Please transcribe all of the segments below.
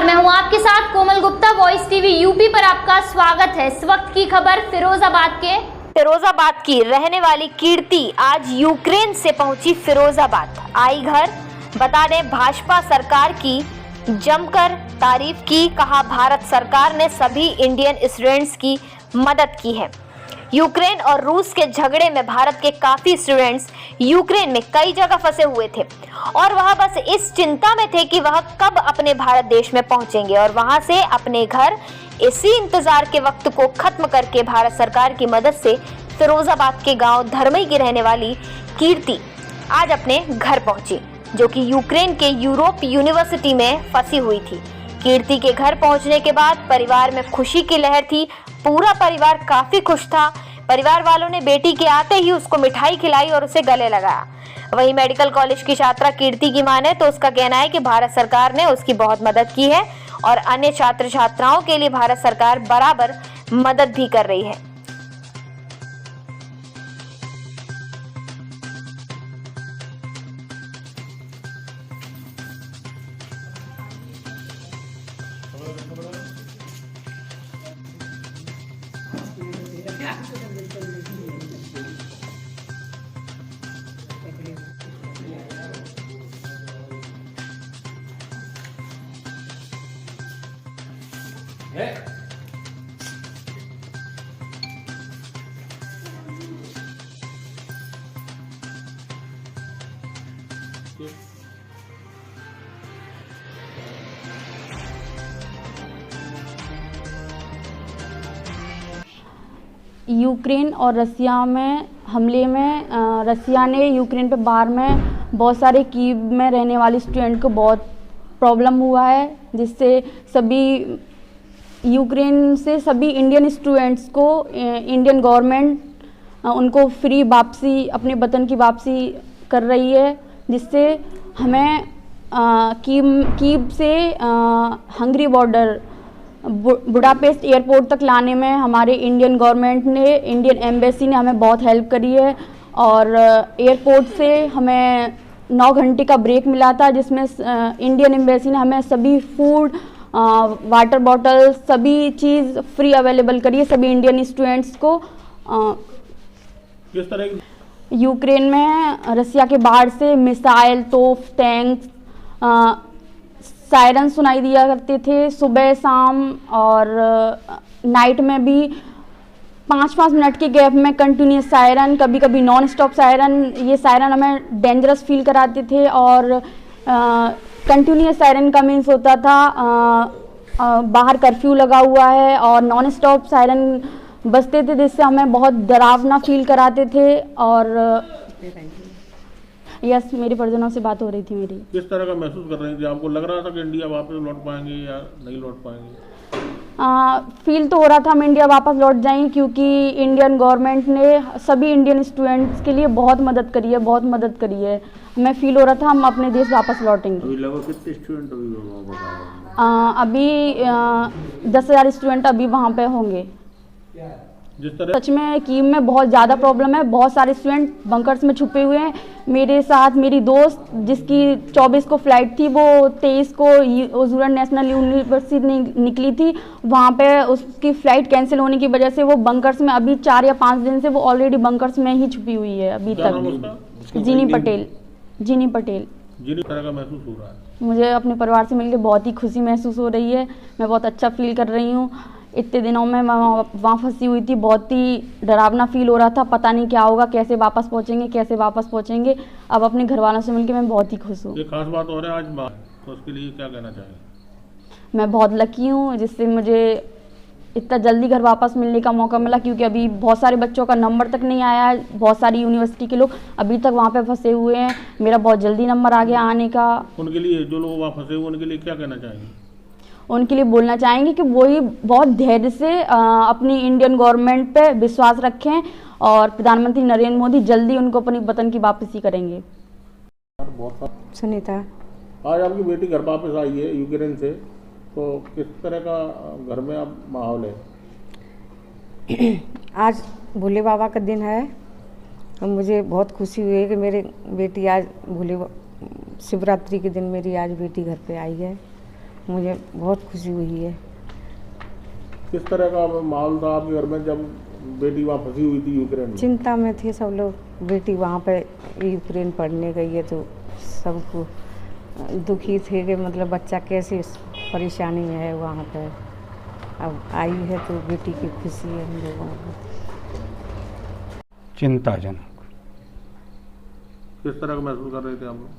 नमस्कार, मैं हूं आपके साथ कोमल गुप्ता। वॉइस टीवी यूपी पर आपका स्वागत है। इस वक्त की खबर फिरोजाबाद की रहने वाली कीर्ति आज यूक्रेन से पहुंची फिरोजाबाद, आई घर। बता दें, भाजपा सरकार की जमकर तारीफ की, कहा भारत सरकार ने सभी इंडियन स्टूडेंट्स की मदद की है। यूक्रेन और रूस के झगड़े में भारत के काफी स्टूडेंट्स यूक्रेन में कई जगह फंसे हुए थे और वह बस इस चिंता में थे कि वह कब अपने भारत देश में पहुंचेंगे और वहां से अपने घर। इसी इंतजार के वक्त को खत्म करके भारत सरकार की मदद से फिरोजाबाद के गांव धरमई की रहने वाली कीर्ति आज अपने घर पहुंची, जो कि यूक्रेन के यूरोप यूनिवर्सिटी में फंसी हुई थी। कीर्ति के घर पहुंचने के बाद परिवार में खुशी की लहर थी। पूरा परिवार काफी खुश था। परिवार वालों ने बेटी के आते ही उसको मिठाई खिलाई और उसे गले लगाया। वहीं मेडिकल कॉलेज की छात्रा कीर्ति की माने तो उसका कहना है कि भारत सरकार ने उसकी बहुत मदद की है और अन्य छात्र छात्राओं के लिए भारत सरकार बराबर मदद भी कर रही है। यूक्रेन और रसिया में हमले में रसिया ने यूक्रेन पे वार में बहुत सारे कीव में रहने वाले स्टूडेंट को बहुत प्रॉब्लम हुआ है, जिससे सभी यूक्रेन से सभी इंडियन स्टूडेंट्स को इंडियन गवर्नमेंट उनको फ्री वापसी, अपने वतन की वापसी कर रही है, जिससे हमें कीव से हंगरी बॉर्डर बुडापेस्ट एयरपोर्ट तक लाने में हमारे इंडियन गवर्नमेंट ने, इंडियन एम्बेसी ने हमें बहुत हेल्प करी है। और एयरपोर्ट से हमें 9 घंटे का ब्रेक मिला था, जिसमें इंडियन एम्बेसी ने हमें सभी फूड, वाटर बॉटल, सभी चीज़ फ्री अवेलेबल करी है सभी इंडियन स्टूडेंट्स को। किस तरह यूक्रेन में रसिया के बाहर से मिसाइल, तोप, टैंक, सायरन सुनाई दिया करते थे सुबह शाम, और नाइट में भी 5-5 मिनट के गैप में कंटिन्यूस सायरन, कभी कभी नॉन स्टॉप सायरन। ये सायरन हमें डेंजरस फील कराते थे और कंटिन्यूस सायरन का मीन्स होता था बाहर कर्फ्यू लगा हुआ है, और नॉन स्टॉप सायरन बजते थे, जिससे हमें बहुत डरावना फील कराते थे। और यस, मेरे परिजनों से बात हो रही थी मेरी। किस तरह का महसूस कर रही थी? आपको लग रहा था कि इंडिया वापस लौट पाएंगे या नहीं लौट पाएंगे? फील तो हो रहा था हम इंडिया वापस लौट जाएंगे, क्योंकि इंडियन गवर्नमेंट ने सभी इंडियन स्टूडेंट्स के लिए बहुत मदद करी है, बहुत मदद करी है। हमें फील हो रहा था हम अपने देश वापस लौटेंगे। अभी लगभग कितने स्टूडेंट अभी 10,000 स्टूडेंट अभी वहाँ पे होंगे। जिस तरह सच में कीव में बहुत ज़्यादा प्रॉब्लम है, बहुत सारे स्टूडेंट बंकर्स में छुपे हुए हैं। मेरे साथ मेरी दोस्त, जिसकी 24 को फ्लाइट थी, वो 23 को ओजूरन नेशनल यूनिवर्सिटी निकली थी, वहाँ पे उसकी फ़्लाइट कैंसिल होने की वजह से वो बंकर्स में अभी 4 या 5 दिन से वो ऑलरेडी बंकर्स में ही छुपी हुई है अभी तक। जीनी पटेल। जिस तरह का महसूस हो रहा है? मुझे अपने परिवार से मिलकर बहुत ही खुशी महसूस हो रही है, मैं बहुत अच्छा फील कर रही हूँ। इतने दिनों में मैं वहाँ फंसी हुई थी, बहुत ही डरावना फील हो रहा था, पता नहीं क्या होगा, कैसे वापस पहुँचेंगे। अब अपने घर वालों से मिलकर मैं बहुत ही खुश हूँ। एक खास बात हो रहा है आज, तो उसके लिए क्या कहना चाहेंगे? मैं बहुत लकी हूँ जिससे मुझे इतना जल्दी घर वापस मिलने का मौका मिला, क्योंकि अभी बहुत सारे बच्चों का नंबर तक नहीं आया है। बहुत सारी यूनिवर्सिटी के लोग अभी तक वहाँ पे फंसे हुए हैं, मेरा बहुत जल्दी नंबर आ गया आने का। उनके लिए, जो लोग वहाँ फंसे हुए, उनके लिए क्या कहना चाहेंगे? उनके लिए बोलना चाहेंगे कि वही बहुत धैर्य से अपनी इंडियन गवर्नमेंट पे विश्वास रखें और प्रधानमंत्री नरेंद्र मोदी जल्दी उनको अपनी वतन की वापसी करेंगे। सुनीता, आज आपकी बेटी घर वापस आई है यूक्रेन से, तो किस तरह का घर में अब माहौल है? आज भोले बाबा का दिन है और मुझे बहुत खुशी हुई है कि मेरी बेटी आज शिवरात्रि के दिन मेरी आज बेटी घर पे आई है मुझे बहुत खुशी हुई है। किस तरह का माहौल था आपके घर में जब बेटी वहाँ फंसी हुई थी यूक्रेन में? चिंता में थे सब लोग। बेटी वहाँ पे यूक्रेन पढ़ने गई है तो सबको दुखी थे कि मतलब बच्चा कैसे परेशानी में है वहाँ पे। अब आई है तो बेटी की खुशी है हम लोगों को। चिंताजनक। किस तरह का महसूस कर रहे थे आप लोग?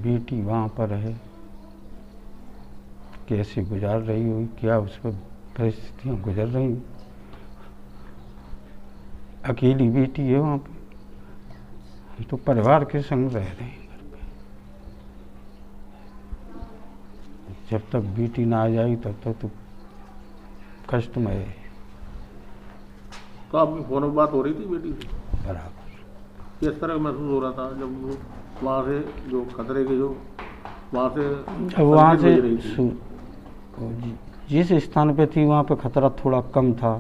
बेटी वहाँ पर है, कैसे गुजार रही होगी, क्या उस पर परिस्थितियाँ गुजर रही। अकेली बेटी है वहाँ पे, हम तो परिवार के संग रह रहे हैं घर पे। जब तक बेटी ना आ जाएगी तब तक तो कष्टमय है। तो आपकी फोन में बात हो रही थी बेटी से? बराबर। किस तरह का महसूस हो रहा था जब वो वहाँ से जो खतरे के जो वहाँ से जब वहाँ से भेज रही थी? जिस स्थान पे थी वहाँ पे खतरा थोड़ा कम था।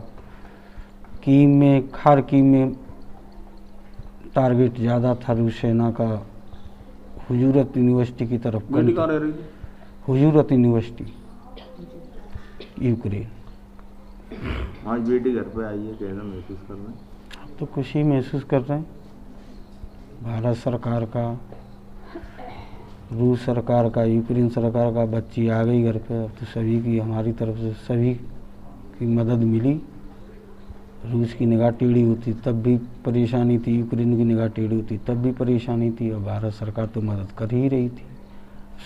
कीव में, खार्किव में टारगेट ज़्यादा था रूस सेना का। हुजूरत यूनिवर्सिटी की तरफ बेटी कहाँ रह रही थी? हुजूरत यूनिवर्सिटी यूक्रेन। आज बेटी घर पे आई है, कैसा महसूस कर रहे हैं? तो खुशी महसूस कर रहे हैं। भारत सरकार का, रूस सरकार का, यूक्रेन सरकार का, बच्ची आ गई घर पे। अब तो सभी की, हमारी तरफ से सभी की मदद मिली। रूस की निगाह टेढ़ी होती तब भी परेशानी थी, यूक्रेन की निगाह टेढ़ी होती तब भी परेशानी थी, और भारत सरकार तो मदद कर ही रही थी।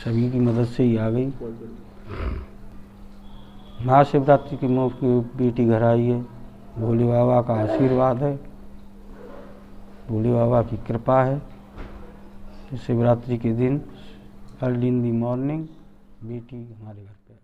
सभी की मदद से ही आ गई। महाशिवरात्रि की मौके बेटी घर आई है। भोले बाबा का आशीर्वाद है, भोले बाबा की कृपा है। शिवरात्रि के दिन अर्ली इन दी मॉर्निंग बेटी हमारे घर पे